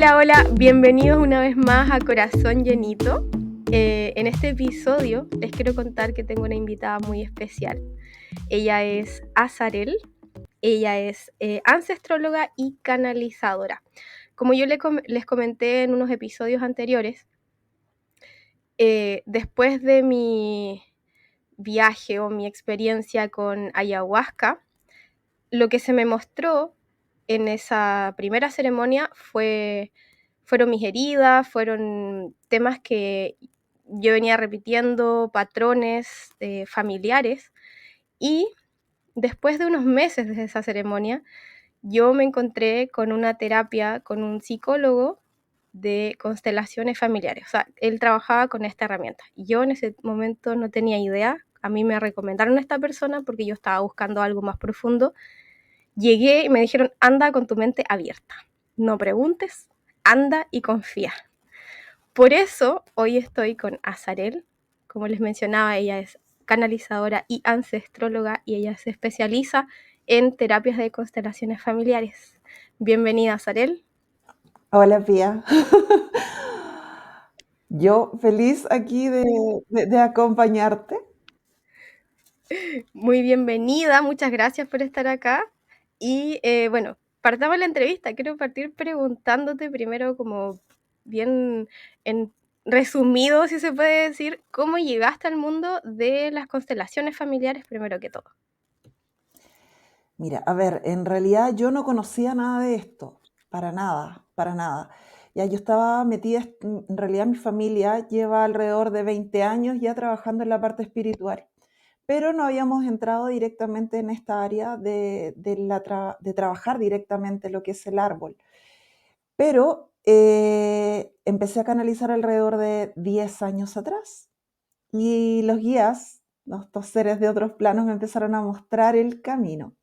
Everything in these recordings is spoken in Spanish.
Hola, hola, bienvenidos una vez más a Corazón Llenito. En este episodio les quiero contar que tengo una invitada muy especial. Ella es Azarel, ella es ancestróloga y canalizadora. Como yo les comenté en unos episodios anteriores, después de mi viaje o mi experiencia con ayahuasca, lo que se me mostró en esa primera ceremonia fueron mis heridas, fueron temas que yo venía repitiendo, patrones familiares. Y después de unos meses de esa ceremonia, yo me encontré con una terapia, con un psicólogo de constelaciones familiares. O sea, él trabajaba con esta herramienta. Y yo en ese momento no tenía idea. A mí me recomendaron a esta persona porque yo estaba buscando algo más profundo. Llegué y me dijeron, anda con tu mente abierta. No preguntes, anda y confía. Por eso hoy estoy con Azarel. Como les mencionaba, ella es canalizadora y ancestróloga y ella se especializa en terapias de constelaciones familiares. Bienvenida, Azarel. Hola, Pía. Yo feliz aquí de acompañarte. Muy bienvenida, muchas gracias por estar acá. Y bueno, partamos la entrevista. Quiero partir preguntándote primero como bien en resumido, si se puede decir, cómo llegaste al mundo de las constelaciones familiares primero que todo. Mira, a ver, en realidad yo no conocía nada de esto, para nada, para nada. Ya yo estaba metida, en realidad mi familia lleva alrededor de 20 años ya trabajando en la parte espiritual, pero no habíamos entrado directamente en esta área de trabajar directamente lo que es el árbol. Pero empecé a canalizar alrededor de 10 años atrás. Y los guías, estos seres de otros planos, me empezaron a mostrar el camino.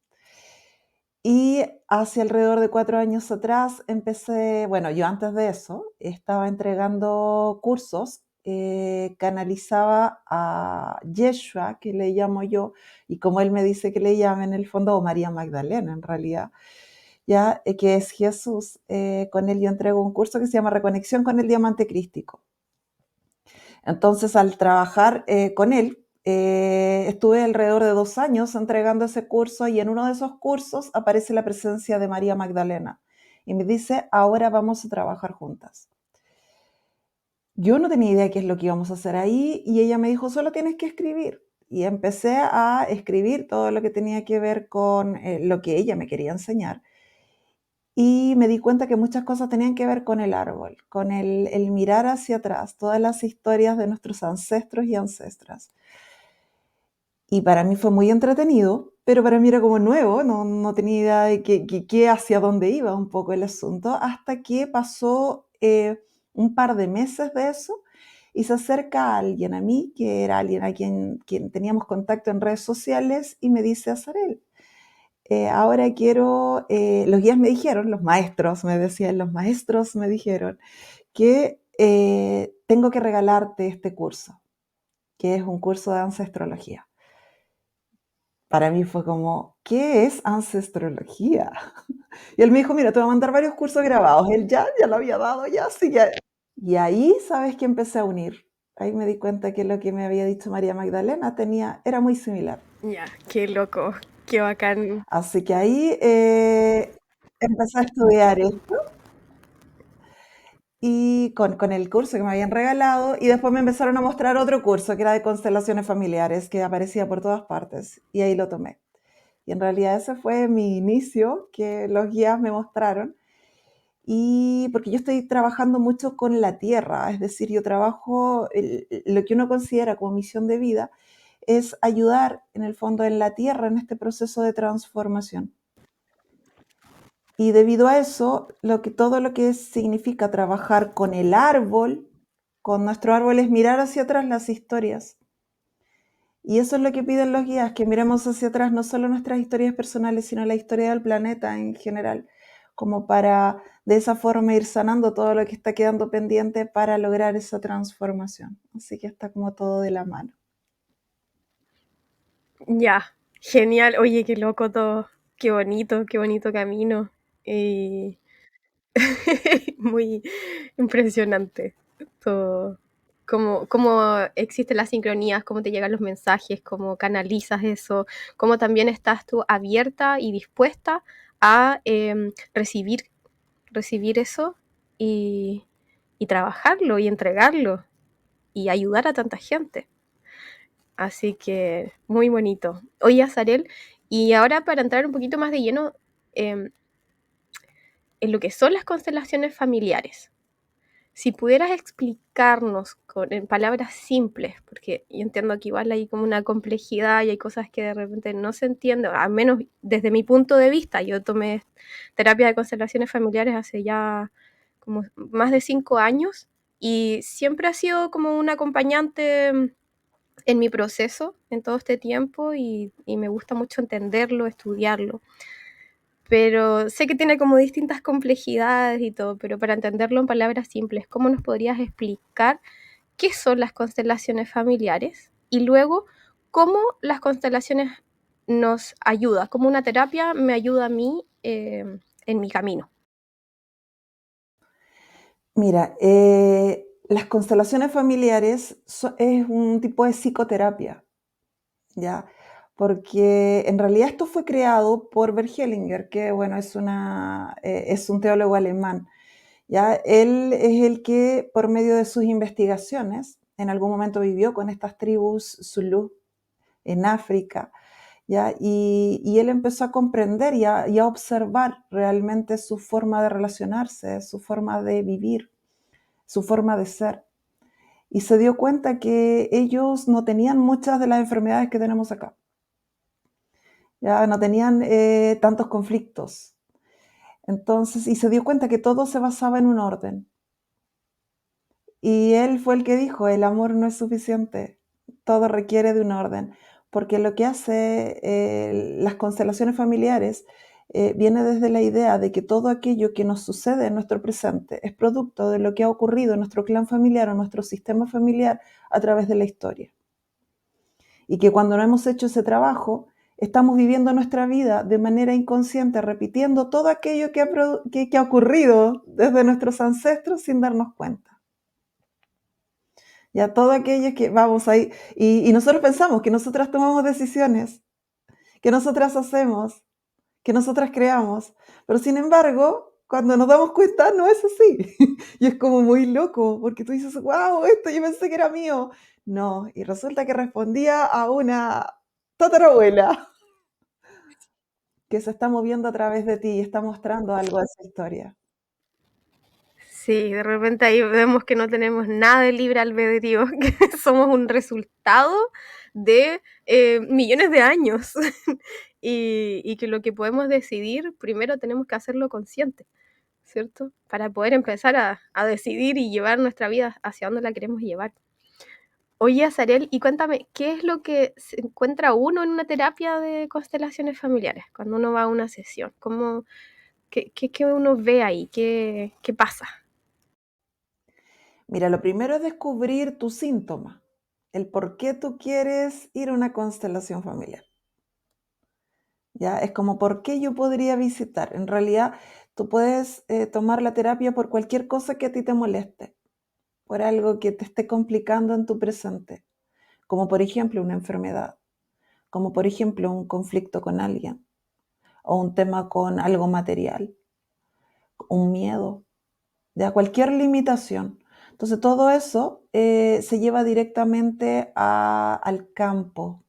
Y hace alrededor de 4 años atrás empecé, bueno, yo antes de eso estaba entregando cursos, canalizaba a Yeshua, que le llamo yo, y como él me dice que le llame en el fondo, o María Magdalena en realidad, ya que es Jesús. Con él yo entrego un curso que se llama Reconexión con el Diamante Crístico. Entonces, al trabajar con él, estuve alrededor de 2 años entregando ese curso y en uno de esos cursos aparece la presencia de María Magdalena y me dice, ahora vamos a trabajar juntas. Yo no tenía idea de qué es lo que íbamos a hacer ahí y ella me dijo, solo tienes que escribir. Y empecé a escribir todo lo que tenía que ver con lo que ella me quería enseñar. Y me di cuenta que muchas cosas tenían que ver con el árbol, con el mirar hacia atrás, todas las historias de nuestros ancestros y ancestras. Y para mí fue muy entretenido, pero para mí era como nuevo, no tenía idea de hacia dónde iba un poco el asunto, hasta que pasó un par de meses de eso y se acerca alguien a mí, que era alguien a quien teníamos contacto en redes sociales, y me dice, Azarel, ahora quiero, los guías me dijeron, los maestros me decían, los maestros me dijeron que tengo que regalarte este curso, que es un curso de ancestrología. Para mí fue como, ¿qué es ancestrología? Y él me dijo, mira, te voy a mandar varios cursos grabados. Él ya lo había dado, ya, sí, ya. Y ahí, ¿sabes qué? Empecé a unir. Ahí me di cuenta que lo que me había dicho María Magdalena era muy similar. Ya, qué loco, qué bacán. Así que ahí empecé a estudiar esto y con el curso que me habían regalado y después me empezaron a mostrar otro curso que era de constelaciones familiares que aparecía por todas partes y ahí lo tomé. Y en realidad ese fue mi inicio que los guías me mostraron. Y porque yo estoy trabajando mucho con la tierra, es decir, yo trabajo, lo que uno considera como misión de vida es ayudar en el fondo en la tierra en este proceso de transformación. Y debido a eso, todo lo que significa trabajar con el árbol, con nuestro árbol, es mirar hacia atrás las historias. Y eso es lo que piden los guías, que miremos hacia atrás no solo nuestras historias personales, sino la historia del planeta en general, como para de esa forma ir sanando todo lo que está quedando pendiente para lograr esa transformación. Así que está como todo de la mano. Ya, genial. Oye, qué loco todo. Qué bonito camino. Muy impresionante. Todo. Cómo existen las sincronías, cómo te llegan los mensajes, cómo canalizas eso, cómo también estás tú abierta y dispuesta a recibir eso y, y trabajarlo y entregarlo y ayudar a tanta gente. Así que muy bonito. Oye, Azarel, y ahora para entrar un poquito más de lleno en lo que son las constelaciones familiares. Si pudieras explicarnos en palabras simples, porque yo entiendo que igual hay como una complejidad y hay cosas que de repente no se entienden, al menos desde mi punto de vista. Yo tomé terapia de constelaciones familiares hace ya como más de 5 años y siempre ha sido como un acompañante en mi proceso en todo este tiempo y me gusta mucho entenderlo, estudiarlo. Pero sé que tiene como distintas complejidades y todo, pero para entenderlo en palabras simples, ¿cómo nos podrías explicar qué son las constelaciones familiares? Y luego, ¿cómo las constelaciones nos ayuda? ¿Cómo una terapia me ayuda a mí en mi camino? Mira, las constelaciones familiares es un tipo de psicoterapia, ¿ya? Porque en realidad esto fue creado por Bert Hellinger, que bueno, es un teólogo alemán. ¿Ya? Él es el que, por medio de sus investigaciones, en algún momento vivió con estas tribus Zulú en África, ¿ya? Y él empezó a comprender y a observar realmente su forma de relacionarse, su forma de vivir, su forma de ser. Y se dio cuenta que ellos no tenían muchas de las enfermedades que tenemos acá. Ya no tenían tantos conflictos. Entonces, y se dio cuenta que todo se basaba en un orden. Y él fue el que dijo, el amor no es suficiente, todo requiere de un orden, porque lo que hace las constelaciones familiares viene desde la idea de que todo aquello que nos sucede en nuestro presente es producto de lo que ha ocurrido en nuestro clan familiar o nuestro sistema familiar a través de la historia. Y que cuando no hemos hecho ese trabajo, estamos viviendo nuestra vida de manera inconsciente, repitiendo todo aquello que ha ocurrido desde nuestros ancestros sin darnos cuenta. Ya todo aquello que vamos ahí, y nosotros pensamos que nosotras tomamos decisiones, que nosotras hacemos, que nosotras creamos, pero sin embargo, cuando nos damos cuenta, no es así. Y es como muy loco, porque tú dices, wow, esto yo pensé que era mío. No, y resulta que respondía a una tatarabuela que se está moviendo a través de ti y está mostrando algo de esa historia. Sí, de repente ahí vemos que no tenemos nada de libre albedrío, que somos un resultado de millones de años y que lo que podemos decidir, primero tenemos que hacerlo consciente, ¿cierto? Para poder empezar a decidir y llevar nuestra vida hacia donde la queremos llevar. Oye, Azarel, y cuéntame, ¿qué es lo que se encuentra uno en una terapia de constelaciones familiares cuando uno va a una sesión? ¿Qué uno ve ahí? ¿Qué pasa? Mira, lo primero es descubrir tu síntoma, el por qué tú quieres ir a una constelación familiar. ¿Ya? Es como, ¿por qué yo podría visitar? En realidad, tú puedes tomar la terapia por cualquier cosa que a ti te moleste, por algo que te esté complicando en tu presente, como por ejemplo una enfermedad, como por ejemplo un conflicto con alguien, o un tema con algo material, un miedo, ¿ya? Cualquier limitación. Entonces, todo eso se lleva directamente al campo,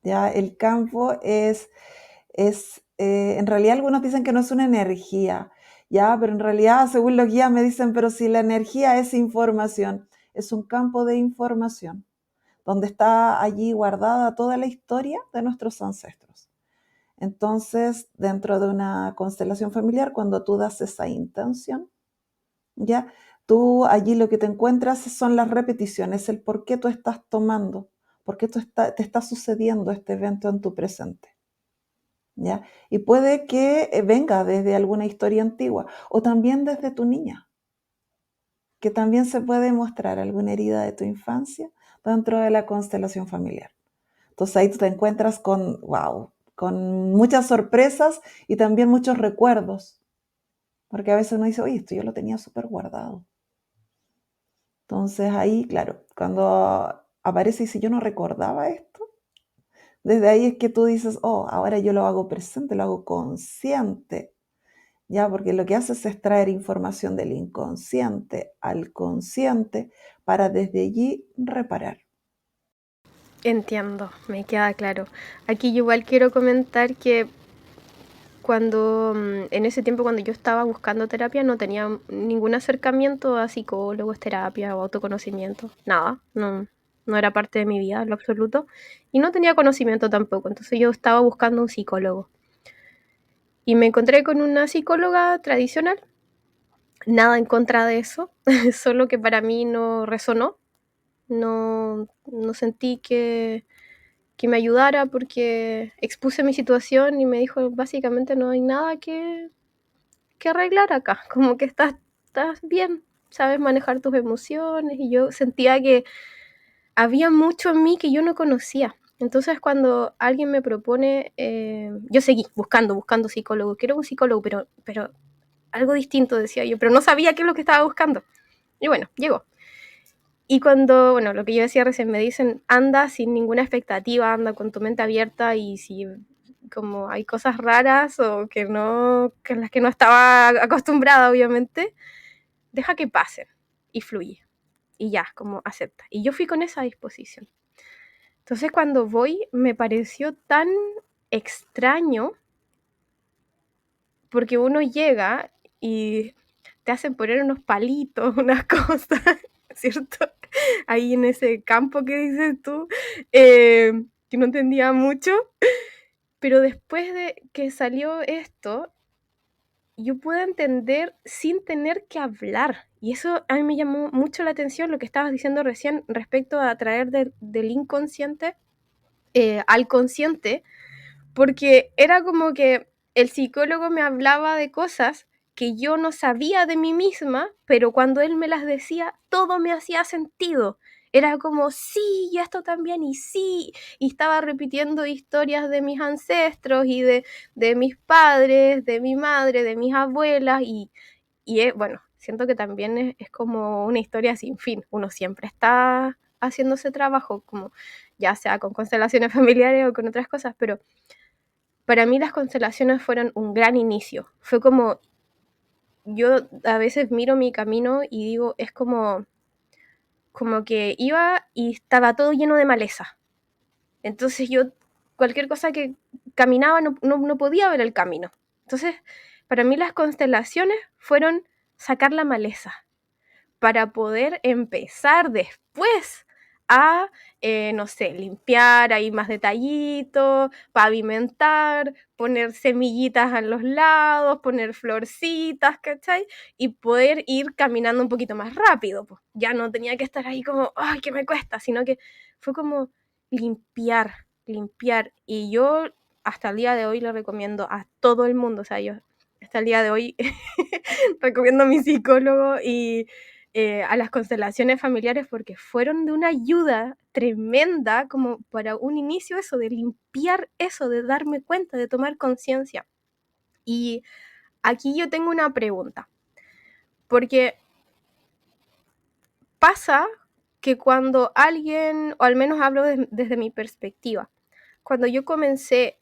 ¿ya? El campo en realidad algunos dicen que no es una energía, ya, pero en realidad, según los guías me dicen, pero si la energía es información, es un campo de información, donde está allí guardada toda la historia de nuestros ancestros. Entonces, dentro de una constelación familiar, cuando tú das esa intención, ya, tú allí lo que te encuentras son las repeticiones, el por qué tú estás tomando, por qué te está sucediendo este evento en tu presente. ¿Ya? Y puede que venga desde alguna historia antigua o también desde tu niña, que también se puede mostrar alguna herida de tu infancia dentro de la constelación familiar. Entonces ahí tú te encuentras con muchas sorpresas y también muchos recuerdos Porque a veces uno dice, oye, esto yo lo tenía súper guardado. Entonces ahí, claro, cuando aparece y dice, yo no recordaba esto, desde ahí es que tú dices, oh, ahora yo lo hago presente, lo hago consciente, ¿ya? Porque lo que hace es extraer información del inconsciente al consciente para desde allí reparar. Entiendo, me queda claro. Aquí yo igual quiero comentar que cuando en ese tiempo cuando yo estaba buscando terapia no tenía ningún acercamiento a psicólogos, terapia o autoconocimiento, nada, no era parte de mi vida en lo absoluto y no tenía conocimiento tampoco, entonces yo estaba buscando un psicólogo y me encontré con una psicóloga tradicional, nada en contra de eso, solo que para mí no resonó, no sentí que me ayudara porque expuse mi situación y me dijo básicamente no hay nada que arreglar acá, como que estás bien, sabes manejar tus emociones y yo sentía que había mucho en mí que yo no conocía. Entonces cuando alguien me propone, yo seguí buscando psicólogo, quiero un psicólogo, pero algo distinto decía yo, pero no sabía qué es lo que estaba buscando. Y bueno, llegó. Y cuando, bueno, lo que yo decía recién, me dicen, anda sin ninguna expectativa, anda con tu mente abierta y si como hay cosas raras o que las que no estaba acostumbrada, obviamente, deja que pasen y fluye. Y ya, como acepta. Y yo fui con esa disposición. Entonces cuando voy me pareció tan extraño porque uno llega y te hacen poner unos palitos, unas cosas, ¿cierto? Ahí en ese campo que dices tú, que no entendía mucho, pero después de que salió esto, yo pude entender sin tener que hablar. Y eso a mí me llamó mucho la atención lo que estabas diciendo recién respecto a traer del inconsciente al consciente, porque era como que el psicólogo me hablaba de cosas que yo no sabía de mí misma, pero cuando él me las decía, todo me hacía sentido. Era como, sí, y esto también, y sí, y estaba repitiendo historias de mis ancestros y de mis padres, de mi madre, de mis abuelas, bueno, siento que también es como una historia sin fin. Uno siempre está haciendo ese trabajo, como ya sea con constelaciones familiares o con otras cosas, pero para mí las constelaciones fueron un gran inicio. Fue como, yo a veces miro mi camino y digo, es como que iba y estaba todo lleno de maleza. Entonces yo, cualquier cosa que caminaba, no podía ver el camino. Entonces, para mí las constelaciones fueron sacar la maleza para poder empezar después a, no sé, limpiar ahí más detallitos, pavimentar, poner semillitas a los lados, poner florcitas, ¿cachai? Y poder ir caminando un poquito más rápido. Pues. Ya no tenía que estar ahí como, ay, que me cuesta, sino que fue como limpiar. Y yo hasta el día de hoy le recomiendo a todo el mundo, o sea, yo hasta el día de hoy recomiendo a mi psicólogo y a las constelaciones familiares porque fueron de una ayuda tremenda como para un inicio eso, de limpiar eso, de darme cuenta, de tomar conciencia. Y aquí yo tengo una pregunta, porque pasa que cuando alguien, o al menos hablo desde mi perspectiva, cuando yo comencé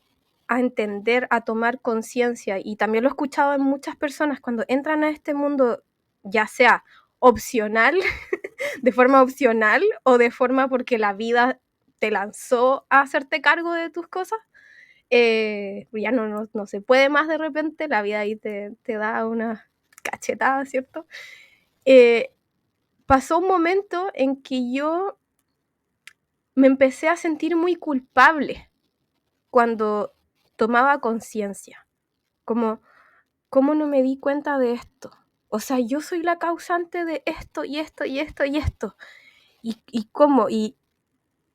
a entender, a tomar conciencia, y también lo he escuchado en muchas personas, cuando entran a este mundo, ya sea opcional, de forma opcional o de forma porque la vida te lanzó a hacerte cargo de tus cosas, ya no se puede más de repente, la vida ahí te da una cachetada, ¿cierto? Pasó un momento en que yo me empecé a sentir muy culpable cuando tomaba conciencia, como, ¿cómo no me di cuenta de esto? O sea, yo soy la causante de esto y esto y esto y esto. ¿Y cómo? Y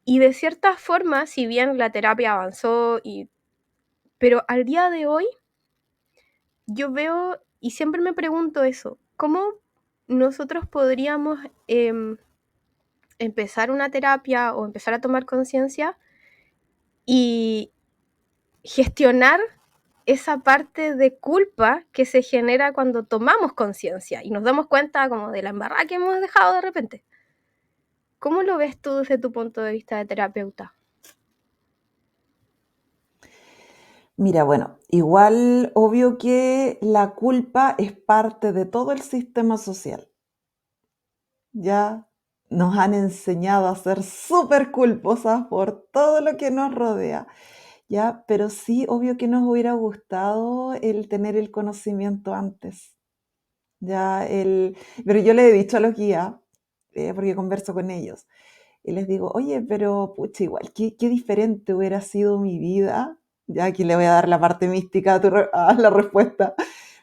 de cierta forma, si bien la terapia avanzó, pero al día de hoy yo veo y siempre me pregunto eso, ¿cómo nosotros podríamos empezar una terapia o empezar a tomar conciencia y gestionar esa parte de culpa que se genera cuando tomamos conciencia y nos damos cuenta como de la embarrada que hemos dejado de repente. ¿Cómo lo ves tú desde tu punto de vista de terapeuta? Mira, bueno, igual obvio que la culpa es parte de todo el sistema social. Ya nos han enseñado a ser súper culposas por todo lo que nos rodea, ya, pero sí, obvio que nos hubiera gustado el tener el conocimiento antes, ya, pero yo le he dicho a los guías, porque converso con ellos, y les digo, oye, pero pucha, igual, qué diferente hubiera sido mi vida. Ya aquí le voy a dar la parte mística a la respuesta.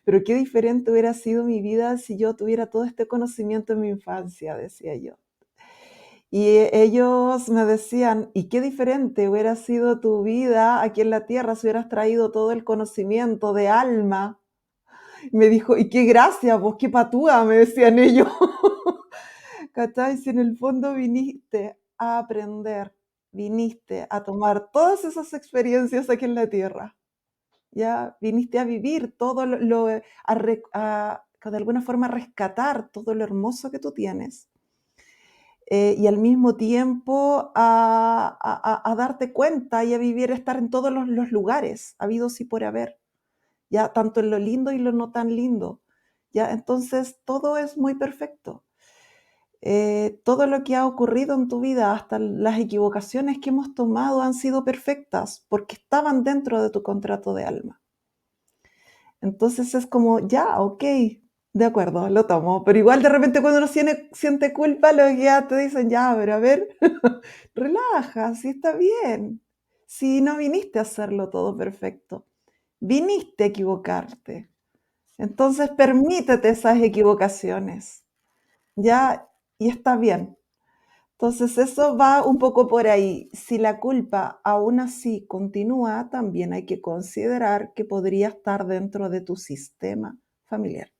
Pero qué diferente hubiera sido mi vida si yo tuviera todo este conocimiento en mi infancia, decía yo. Y ellos me decían, ¿y qué diferente hubiera sido tu vida aquí en la tierra si hubieras traído todo el conocimiento de alma? Me dijo, ¿y qué gracia, vos qué patúa? Me decían ellos. ¿Cachai? Si en el fondo viniste a aprender, viniste a tomar todas esas experiencias aquí en la tierra, ya viniste a vivir todo de alguna forma rescatar todo lo hermoso que tú tienes. Y al mismo tiempo a darte cuenta y a vivir, estar en todos los lugares, habidos y por haber, ya tanto en lo lindo y lo no tan lindo. Ya, entonces todo es muy perfecto. Todo lo que ha ocurrido en tu vida, hasta las equivocaciones que hemos tomado, han sido perfectas porque estaban dentro de tu contrato de alma. Entonces es como, ya, ok, de acuerdo, lo tomo. Pero igual de repente cuando uno siente culpa, los guías te dicen, ya, pero a ver, relaja, si está bien. Si no viniste a hacerlo todo perfecto, viniste a equivocarte. Entonces permítete esas equivocaciones, ya, y está bien. Entonces eso va un poco por ahí. Si la culpa aún así continúa, también hay que considerar que podría estar dentro de tu sistema familiar.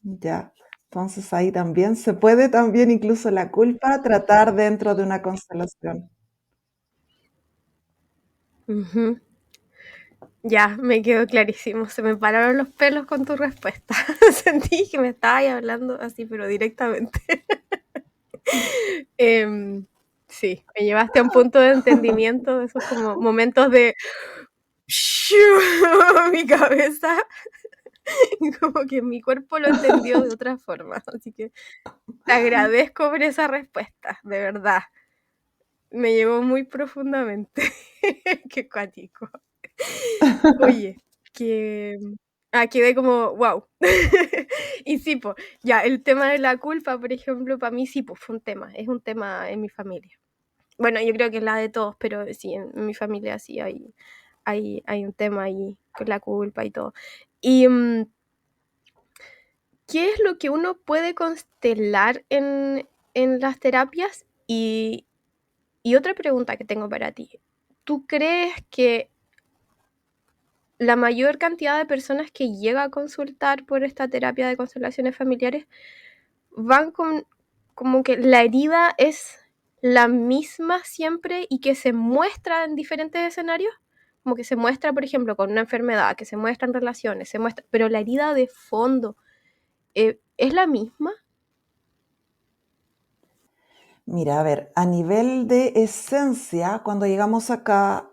Ya. Entonces ahí también se puede también incluso la culpa tratar dentro de una constelación. Ujú. Ya, me quedó clarísimo. Se me pararon los pelos con tu respuesta. Sentí que me estabas hablando así, pero directamente. Em, sí, me llevaste a un punto de entendimiento de esos como momentos de mi cabeza, como que mi cuerpo lo entendió de otra forma. Así que te agradezco por esa respuesta, de verdad. Me llegó muy profundamente. Qué cuático. Oye, que quedé como, wow. Y sí, pues, ya, el tema de la culpa, por ejemplo, para mí sí, pues fue un tema, es un tema en mi familia. Bueno, yo creo que es la de todos, pero sí, en mi familia sí hay un tema ahí con la culpa y todo. Y, ¿qué es lo que uno puede constelar en las terapias? Y otra pregunta que tengo para ti, ¿tú crees que la mayor cantidad de personas que llega a consultar por esta terapia de constelaciones familiares van con como que la herida es la misma siempre y que se muestra en diferentes escenarios? Como que se muestra, por ejemplo, con una enfermedad, que se muestra en relaciones, se muestra, pero la herida de fondo es la misma. Mira, a ver, a nivel de esencia, cuando llegamos acá,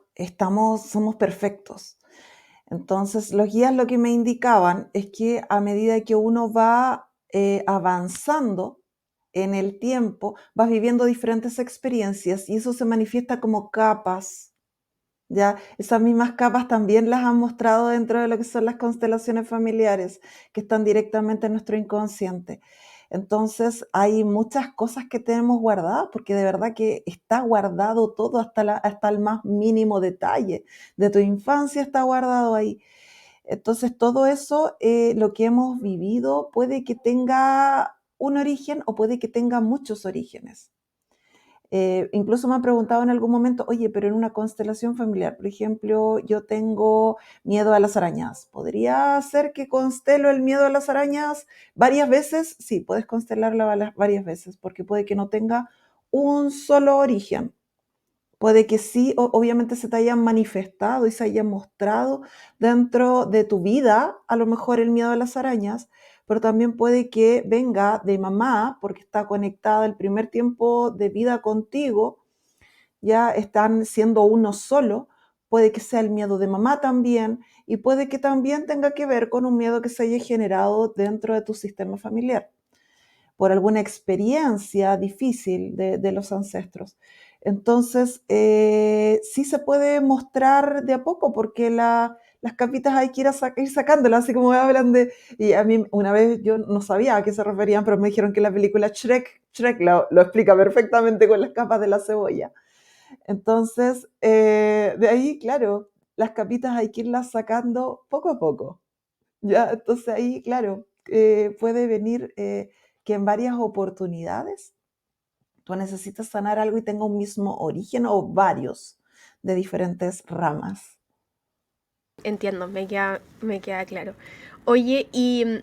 somos perfectos. Entonces, los guías lo que me indicaban es que a medida que uno va avanzando en el tiempo, vas viviendo diferentes experiencias y eso se manifiesta como capas. Ya, esas mismas capas también las han mostrado dentro de lo que son las constelaciones familiares, que están directamente en nuestro inconsciente. Entonces, hay muchas cosas que tenemos guardadas, porque de verdad que está guardado todo hasta el más mínimo detalle. De tu infancia está guardado ahí. Entonces, todo eso, lo que hemos vivido, puede que tenga un origen o puede que tenga muchos orígenes. Incluso me han preguntado en algún momento, oye, pero en una constelación familiar, por ejemplo, yo tengo miedo a las arañas. ¿Podría ser que constelo el miedo a las arañas varias veces? Sí, puedes constelarla varias veces, porque puede que no tenga un solo origen. puede que sí, obviamente se te hayan manifestado y se hayan mostrado dentro de tu vida, a lo mejor el miedo a las arañas, pero también puede que venga de mamá, porque está conectada el primer tiempo de vida contigo, ya están siendo uno solo, puede que sea el miedo de mamá también, y puede que también tenga que ver con un miedo que se haya generado dentro de tu sistema familiar, por alguna experiencia difícil de los ancestros. Entonces, sí se puede mostrar de a poco, porque las capitas hay que ir sacándolas, así como hablan de... Y a mí una vez yo no sabía a qué se referían, pero me dijeron que la película Shrek lo explica perfectamente con las capas de la cebolla. Entonces, de ahí, claro, las capitas hay que irlas sacando poco a poco. ¿Ya? Entonces ahí, claro, puede venir que en varias oportunidades tú necesitas sanar algo y tenga un mismo origen o varios de diferentes ramas. Entiendo, me queda claro. Oye, y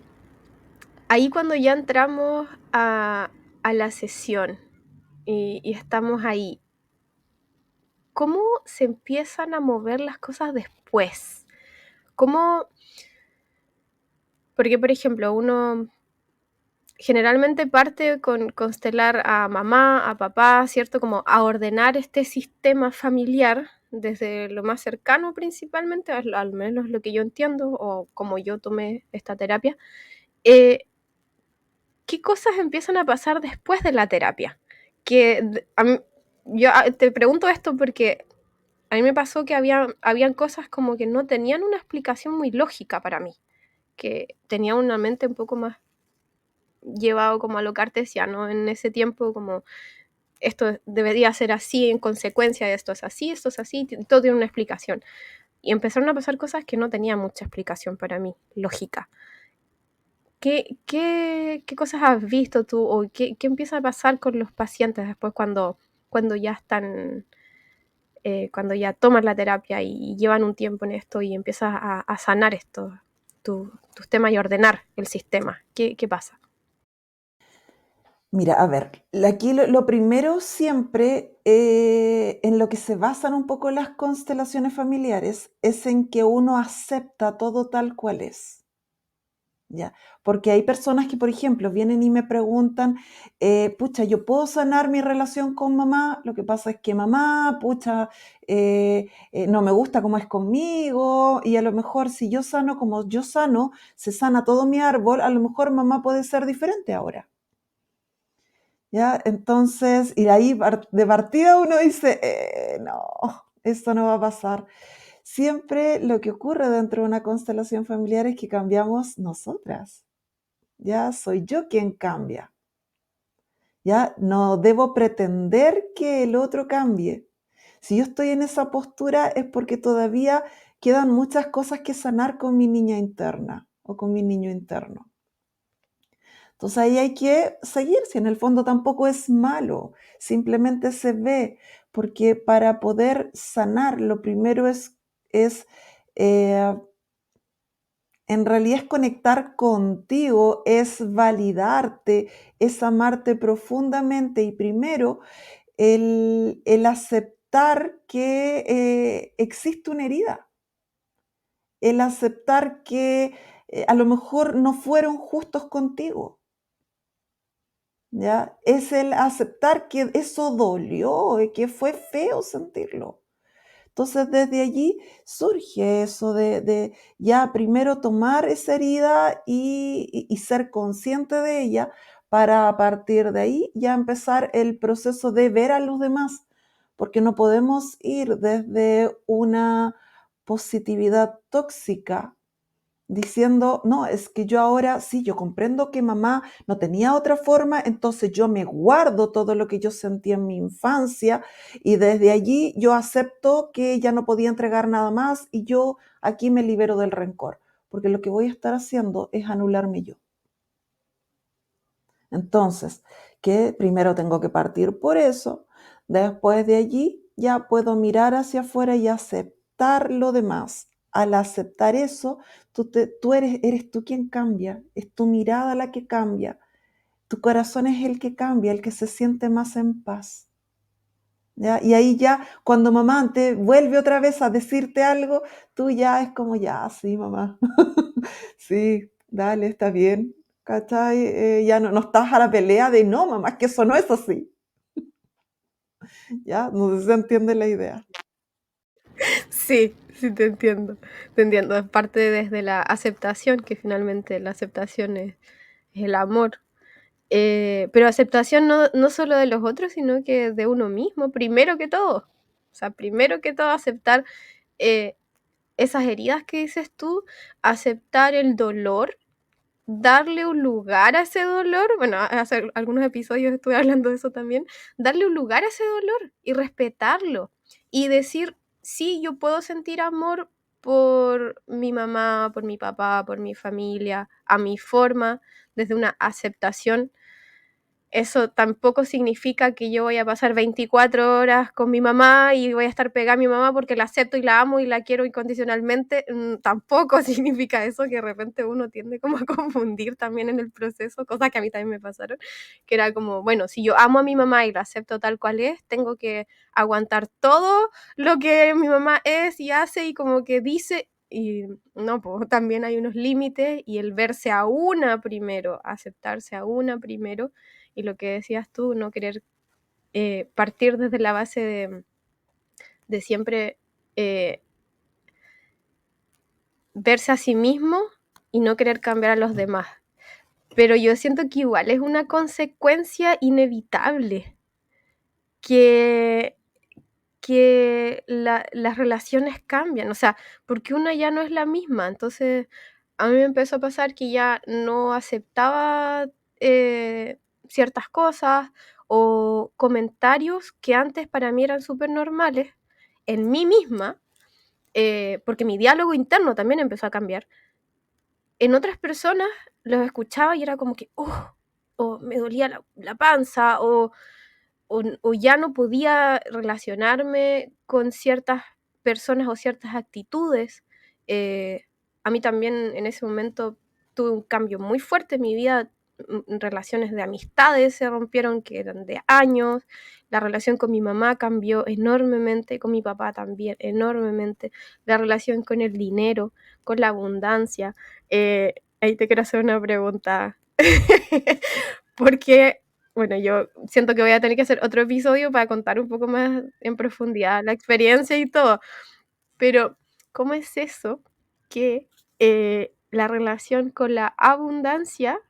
ahí cuando ya entramos a la sesión y estamos ahí, ¿cómo se empiezan a mover las cosas después? ¿Cómo? Porque, por ejemplo, uno generalmente parte con constelar a mamá, a papá, ¿cierto? Como a ordenar este sistema familiar desde lo más cercano principalmente, al menos lo que yo entiendo o como yo tomé esta terapia. Eh, ¿Qué cosas empiezan a pasar después de la terapia? Yo te pregunto esto porque a mí me pasó que habían cosas como que no tenían una explicación muy lógica para mí, que tenía una mente un poco más llevado como a lo cartesiano en ese tiempo, como esto debería ser así, en consecuencia de esto es así, todo tiene una explicación. Y empezaron a pasar cosas que no tenían mucha explicación para mí, lógica. ¿Qué cosas has visto tú o qué empieza a pasar con los pacientes después cuando ya están, cuando ya toman la terapia y llevan un tiempo en esto y empiezas a sanar tus temas y ordenar el sistema? ¿Qué pasa? Mira, a ver, aquí lo primero siempre en lo que se basan un poco las constelaciones familiares es en que uno acepta todo tal cual es. ¿Ya? Porque hay personas que, por ejemplo, vienen y me preguntan, pucha, ¿yo puedo sanar mi relación con mamá? Lo que pasa es que mamá, pucha, no me gusta cómo es conmigo y a lo mejor si yo sano como yo sano, se sana todo mi árbol, a lo mejor mamá puede ser diferente ahora. ¿Ya? Entonces, y de ahí de partida uno dice, no, esto no va a pasar. Siempre lo que ocurre dentro de una constelación familiar es que cambiamos nosotras. Ya soy yo quien cambia. Ya no debo pretender que el otro cambie. Si yo estoy en esa postura es porque todavía quedan muchas cosas que sanar con mi niña interna o con mi niño interno. Entonces ahí hay que seguir, si en el fondo tampoco es malo, simplemente se ve, porque para poder sanar lo primero es eh, en realidad es conectar contigo, es validarte, es amarte profundamente y primero el aceptar que existe una herida, el aceptar que a lo mejor no fueron justos contigo. ¿Ya? Es el aceptar que eso dolió y que fue feo sentirlo. Entonces, desde allí surge eso de ya primero tomar esa herida y ser consciente de ella para a partir de ahí ya empezar el proceso de ver a los demás, porque no podemos ir desde una positividad tóxica diciendo, no, es que yo ahora sí, yo comprendo que mamá no tenía otra forma, entonces yo me guardo todo lo que yo sentí en mi infancia y desde allí yo acepto que ella no podía entregar nada más y yo aquí me libero del rencor, porque lo que voy a estar haciendo es anularme yo. Entonces, que primero tengo que partir por eso, después de allí ya puedo mirar hacia afuera y aceptar lo demás. Al aceptar eso, eres tú quien cambia, es tu mirada la que cambia, tu corazón es el que cambia, el que se siente más en paz. ¿ya? Y ahí ya, cuando mamá te vuelve otra vez a decirte algo, tú ya es como, ya, sí, mamá, sí, dale, está bien, ¿cachai? Ya no estás a la pelea de, no, mamá, es que eso no es así, ¿ya? No sé si se entiende la idea. Sí, sí, te entiendo. Te entiendo. Es parte desde la aceptación, que finalmente la aceptación es el amor. Pero aceptación no solo de los otros, sino que de uno mismo, primero que todo. O sea, primero que todo aceptar eh, esas heridas que dices tú, aceptar el dolor, darle un lugar a ese dolor. Bueno, hace algunos episodios estuve hablando de eso también. Darle un lugar a ese dolor y respetarlo. Y decir, sí, yo puedo sentir amor por mi mamá, por mi papá, por mi familia, a mi forma, desde una aceptación. Eso tampoco significa que yo voy a pasar 24 horas con mi mamá y voy a estar pegada a mi mamá porque la acepto y la amo y la quiero incondicionalmente. Tampoco significa eso, que de repente uno tiende como a confundir también en el proceso, cosas que a mí también me pasaron, que era como, bueno, si yo amo a mi mamá y la acepto tal cual es, tengo que aguantar todo lo que mi mamá es y hace y como que dice. Y no, pues también hay unos límites, y el verse a una primero, aceptarse a una primero, y lo que decías tú, no querer partir desde la base de siempre verse a sí mismo y no querer cambiar a los demás. Pero yo siento que igual es una consecuencia inevitable que, las relaciones cambian, o sea, porque una ya no es la misma. Entonces, a mí me empezó a pasar que ya no aceptaba eh, ciertas cosas o comentarios que antes para mí eran súper normales en mí misma, porque mi diálogo interno también empezó a cambiar. En otras personas los escuchaba y era como que, o me dolía la panza, o ya no podía relacionarme con ciertas personas o ciertas actitudes. Eh, a mí también en ese momento tuve un cambio muy fuerte en mi vida. Relaciones de amistades se rompieron que eran de años. La relación con mi mamá cambió enormemente, con mi papá también enormemente. La relación con el dinero, con la abundancia. Ahí te quiero hacer una pregunta. Porque, bueno, yo siento que voy a tener que hacer otro episodio para contar un poco más en profundidad la experiencia y todo. Pero, ¿cómo es eso que la relación con la abundancia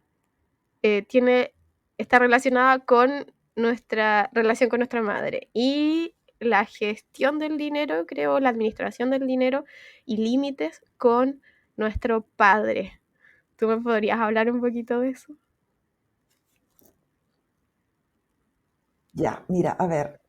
tiene, está relacionada con nuestra relación con nuestra madre? Y la gestión del dinero, creo, la administración del dinero y límites con nuestro padre. ¿Tú me podrías hablar un poquito de eso? Ya, mira, a ver,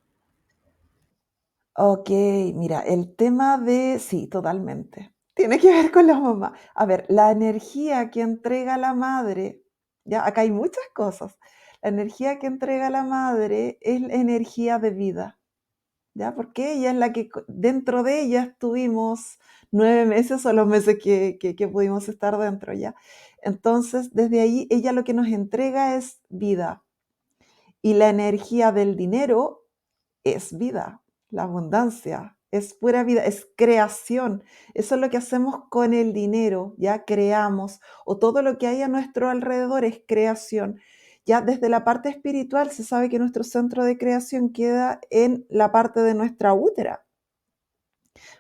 ok, mira, el tema de, sí, totalmente. Tiene que ver con la mamá. A ver, la energía que entrega la madre, ya, acá hay muchas cosas. La energía que entrega la madre es la energía de vida, ¿ya? Porque ella es la que, dentro de ella estuvimos 9 meses o los meses que pudimos estar dentro, ¿ya? Entonces, desde ahí, ella lo que nos entrega es vida. Y la energía del dinero es vida, la abundancia, es pura vida, es creación. Eso es lo que hacemos con el dinero, ya creamos, o todo lo que hay a nuestro alrededor es creación. Ya desde la parte espiritual se sabe que nuestro centro de creación queda en la parte de nuestra útera.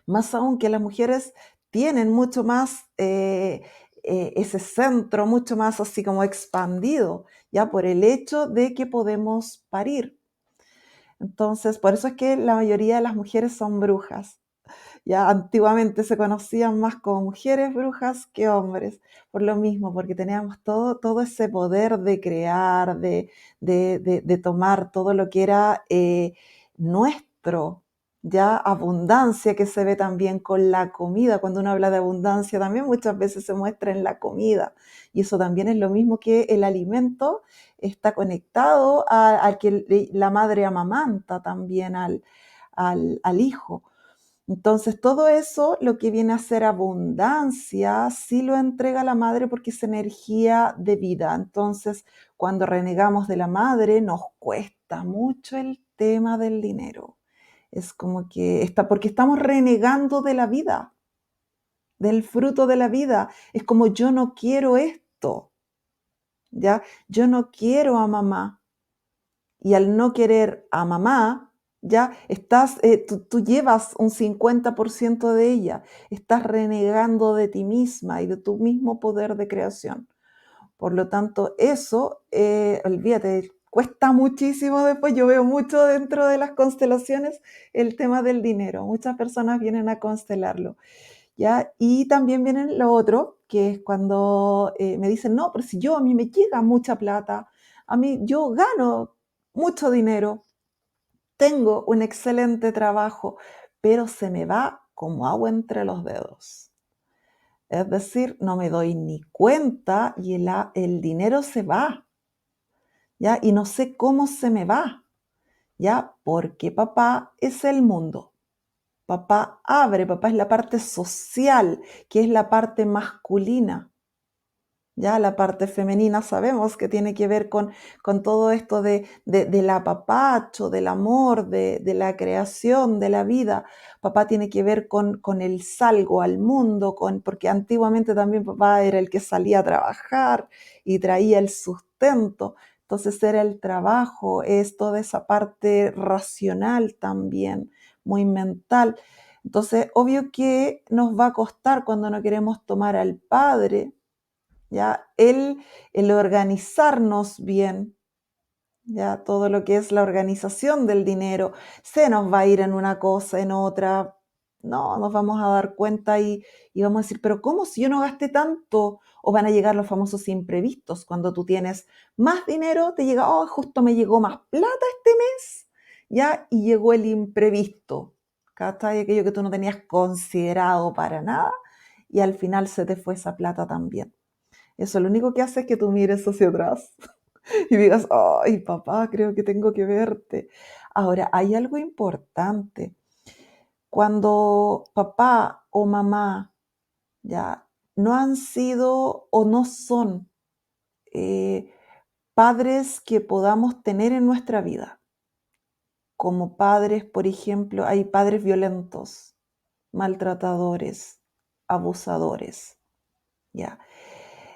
Más aún que las mujeres tienen mucho más ese centro, mucho más así como expandido, ya por el hecho de que podemos parir. Entonces, por eso es que la mayoría de las mujeres son brujas. Ya antiguamente se conocían más como mujeres brujas que hombres, por lo mismo, porque teníamos todo ese poder de crear, de tomar todo lo que era nuestro, ya abundancia que se ve también con la comida. Cuando uno habla de abundancia, también muchas veces se muestra en la comida. Y eso también es lo mismo que el alimento está conectado a que la madre amamanta también al hijo. Entonces, todo eso, lo que viene a ser abundancia, sí lo entrega la madre porque es energía de vida. Entonces, cuando renegamos de la madre, nos cuesta mucho el tema del dinero. Es como que porque estamos renegando de la vida, del fruto de la vida. Es como yo no quiero esto, ¿ya? Yo no quiero a mamá. Y al no querer a mamá, ya tú llevas un 50% de ella, estás renegando de ti misma y de tu mismo poder de creación. Por lo tanto, eso, olvídate, cuesta muchísimo después. Yo veo mucho dentro de las constelaciones el tema del dinero. Muchas personas vienen a constelarlo, ¿ya? Y también vienen lo otro, que es cuando me dicen, no, pero si a mí me llega mucha plata, a mí yo gano mucho dinero, tengo un excelente trabajo, pero se me va como agua entre los dedos. Es decir, no me doy ni cuenta y el dinero se va, ¿ya? Y no sé cómo se me va, ¿ya? Porque papá es el mundo. Papá es la parte social, que es la parte masculina. Ya la parte femenina sabemos que tiene que ver con todo esto del apapacho, del amor, de la creación, de la vida. Papá tiene que ver con el salgo al mundo, porque antiguamente también papá era el que salía a trabajar y traía el sustento. Entonces era el trabajo, es toda esa parte racional también, muy mental. Entonces, obvio que nos va a costar cuando no queremos tomar al padre, ¿ya? El organizarnos bien, ya todo lo que es la organización del dinero, se nos va a ir en una cosa, en otra, no, nos vamos a dar cuenta y vamos a decir, pero ¿cómo si yo no gasté tanto? O van a llegar los famosos imprevistos, cuando tú tienes más dinero, te llega, oh, justo me llegó más plata este mes, ya, y llegó el imprevisto, ¿cachai? Aquello que tú no tenías considerado para nada, y al final se te fue esa plata también. Eso lo único que hace es que tú mires hacia atrás y digas, ay, papá, creo que tengo que verte. Ahora, hay algo importante. Cuando papá o mamá ya no han sido o no son eh, padres que podamos tener en nuestra vida, como padres, por ejemplo, hay padres violentos, maltratadores, abusadores, ya.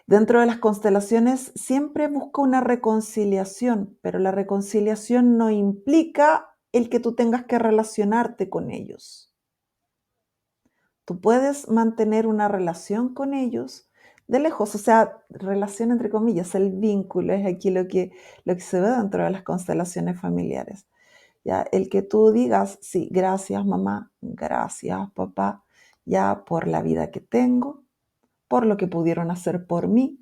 Dentro de las constelaciones siempre busca una reconciliación, pero la reconciliación no implica el que tú tengas que relacionarte con ellos. Tú puedes mantener una relación con ellos de lejos, o sea, relación entre comillas, el vínculo es aquí lo que se ve dentro de las constelaciones familiares. Ya, el que tú digas, sí, gracias mamá, gracias papá, ya por la vida que tengo, por lo que pudieron hacer por mí,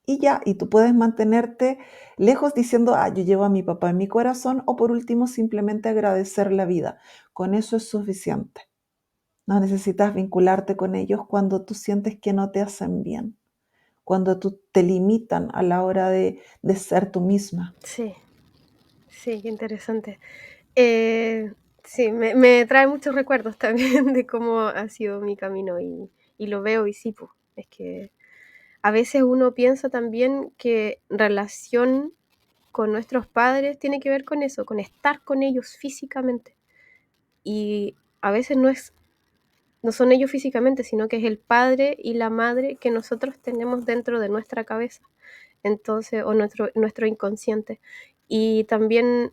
y ya, y tú puedes mantenerte lejos diciendo, ah, yo llevo a mi papá en mi corazón, o por último, simplemente agradecer la vida. Con eso es suficiente. No necesitas vincularte con ellos cuando tú sientes que no te hacen bien, cuando tú te limitan a la hora de ser tú misma. Sí, sí, qué interesante. Eh, sí, me trae muchos recuerdos también de cómo ha sido mi camino y lo veo y sí, pues, es que a veces uno piensa también que relación con nuestros padres tiene que ver con eso, con estar con ellos físicamente. Y a veces no son ellos físicamente, sino que es el padre y la madre que nosotros tenemos dentro de nuestra cabeza, entonces, o nuestro inconsciente. Y también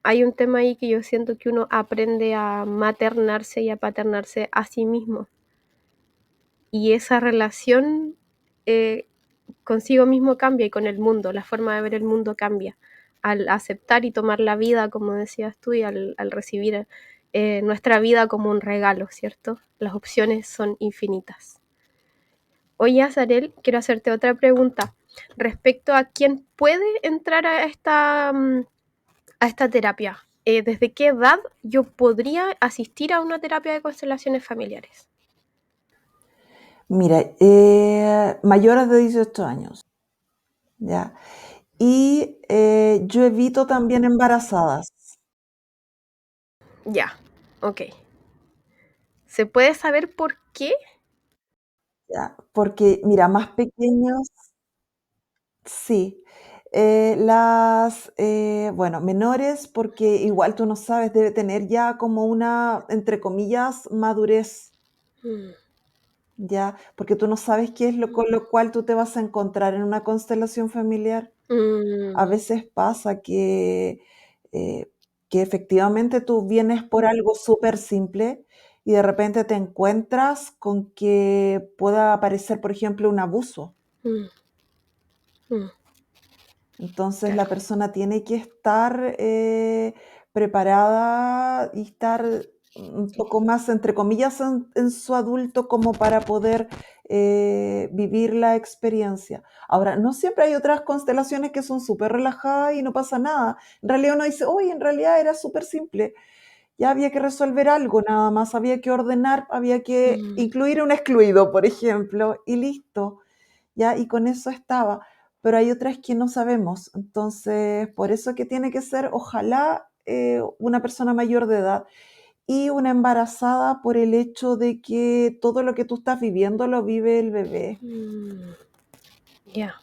hay un tema ahí que yo siento que uno aprende a maternarse y a paternarse a sí mismo. Y esa relación eh, consigo mismo cambia y con el mundo, la forma de ver el mundo cambia. Al aceptar y tomar la vida, como decías tú, y al recibir nuestra vida como un regalo, ¿cierto? Las opciones son infinitas. Oye, Azarel, quiero hacerte otra pregunta respecto a quién puede entrar a esta terapia. ¿Desde qué edad yo podría asistir a una terapia de constelaciones familiares? Mira, mayores de 18 años, ¿ya? Y yo evito también embarazadas, Ya, ok. ¿Se puede saber por qué? ¿ya? Porque, mira, más pequeños, sí. Bueno, menores, porque igual tú no sabes, debe tener ya como una, entre comillas, madurez, Mm, ya, porque tú no sabes qué es lo con lo cual tú te vas a encontrar en una constelación familiar. A mm, veces pasa eh, que efectivamente tú vienes por algo súper simple y de repente te encuentras con que pueda aparecer, por ejemplo, un abuso. mm, mm, Entonces la claro. persona tiene que estar preparada y estar un poco más, entre comillas, en su adulto como para poder vivir la experiencia. Ahora, no siempre hay otras constelaciones que son súper relajadas y no pasa nada. En realidad uno dice, oye, en realidad era súper simple. Ya había que resolver algo nada más, había que ordenar, había que Mm, incluir un excluido, por ejemplo, y listo. ¿Ya? Y con eso estaba. Pero hay otras que no sabemos. Entonces, por eso que tiene que ser, ojalá, una persona mayor de edad y una embarazada por el hecho de que todo lo que tú estás viviendo lo vive el bebé. mm, ya.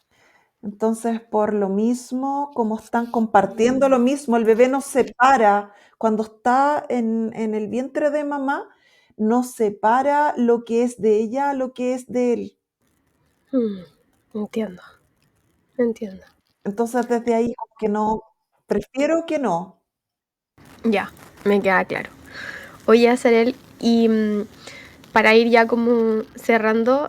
Entonces, por lo mismo, como están compartiendo Mm, lo mismo, el bebé no separa, cuando está en el vientre de mamá, no separa lo que es de ella, lo que es de él. mm, entiendo, entiendo. Entonces, desde ahí como que no, prefiero que no. Ya, me queda claro. Oye, Azarel, y para ir ya como cerrando,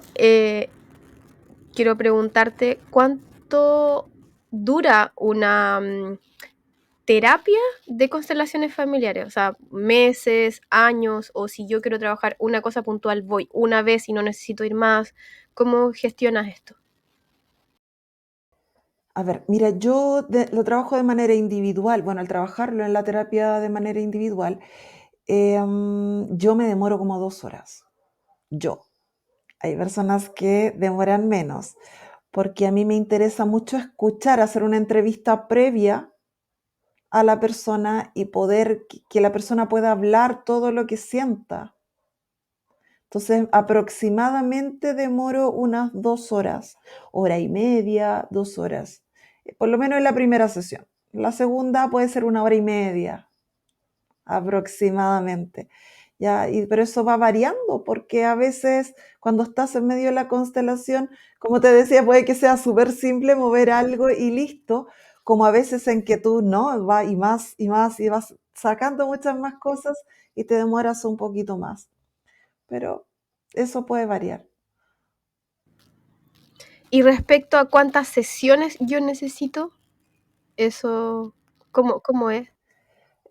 quiero preguntarte cuánto dura una terapia de constelaciones familiares, o sea, meses, años, o si yo quiero trabajar una cosa puntual, voy una vez y no necesito ir más. ¿Cómo gestionas esto? A ver, mira, lo trabajo de manera individual. Bueno, al trabajarlo en la terapia de manera individual, yo me demoro como 2 horas. Yo. Hay personas que demoran menos, porque a mí me interesa mucho escuchar, hacer una entrevista previa a la persona y poder que la persona pueda hablar todo lo que sienta. Entonces, aproximadamente demoro unas 2 horas, hora y media, 2 horas, por lo menos en la primera sesión. La segunda puede ser una hora y media, aproximadamente. Ya, pero eso va variando porque a veces cuando estás en medio de la constelación, como te decía, puede que sea súper simple mover algo y listo, como a veces en que tú no, va y más y más y vas sacando muchas más cosas y te demoras un poquito más, pero eso puede variar. Y respecto a cuántas sesiones yo necesito, eso, ¿cómo es?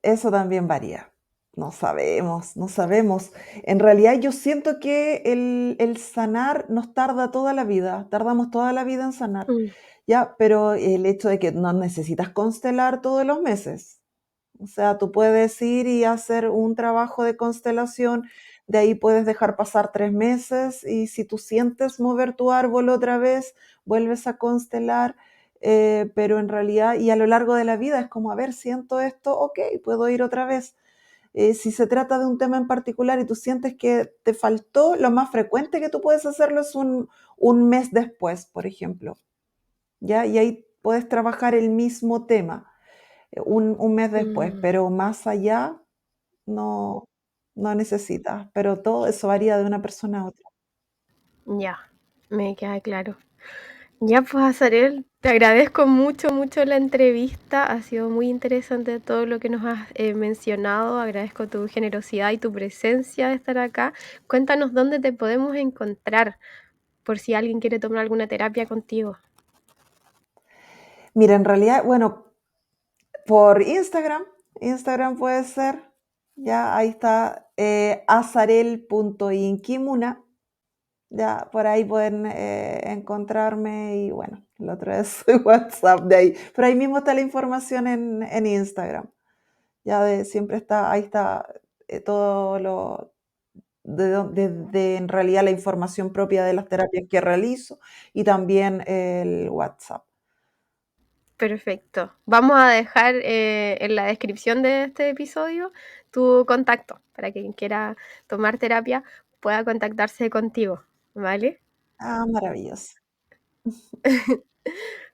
Eso también varía. No sabemos, no sabemos. En realidad yo siento que el sanar nos tarda toda la vida, tardamos toda la vida en sanar, Mm, ya, pero el hecho de que no necesitas constelar todos los meses. O sea, tú puedes ir y hacer un trabajo de constelación, de ahí puedes dejar pasar 3 meses y si tú sientes mover tu árbol otra vez, vuelves a constelar, pero en realidad, y a lo largo de la vida es como, a ver, siento esto, ok, puedo ir otra vez. Si se trata de un tema en particular y tú sientes que te faltó, lo más frecuente que tú puedes hacerlo es un mes después, por ejemplo, ¿ya? Y ahí puedes trabajar el mismo tema un mes después, mm, pero más allá no, no necesitas, pero todo eso varía de una persona a otra. ya, me queda claro. Ya, pues, Azarel, te agradezco mucho, mucho la entrevista. Ha sido muy interesante todo lo que nos has mencionado. Agradezco tu generosidad y tu presencia de estar acá. Cuéntanos dónde te podemos encontrar por si alguien quiere tomar alguna terapia contigo. Mira, en realidad, bueno, por Instagram puede ser, ya ahí está, azarel.inkimuna, ya por ahí pueden encontrarme y bueno, el otro es WhatsApp de ahí, pero ahí mismo está la información en Instagram, ya siempre está, ahí está todo lo, de en realidad la información propia de las terapias que realizo y también el WhatsApp. Perfecto. Vamos a dejar en la descripción de este episodio tu contacto para que quien quiera tomar terapia pueda contactarse contigo, ¿vale? Ah, maravilloso.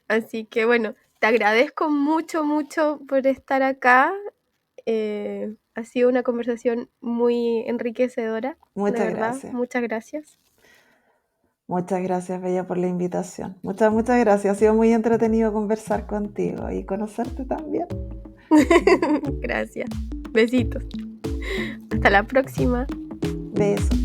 Así que bueno, Te agradezco mucho, mucho por estar acá. Ha sido una conversación muy enriquecedora, de Muchas verdad. gracias. Muchas gracias. Muchas gracias, Bella, por la invitación. Muchas, muchas gracias. Ha sido muy entretenido conversar contigo y conocerte también. Gracias. Besitos. Hasta la próxima. Besos.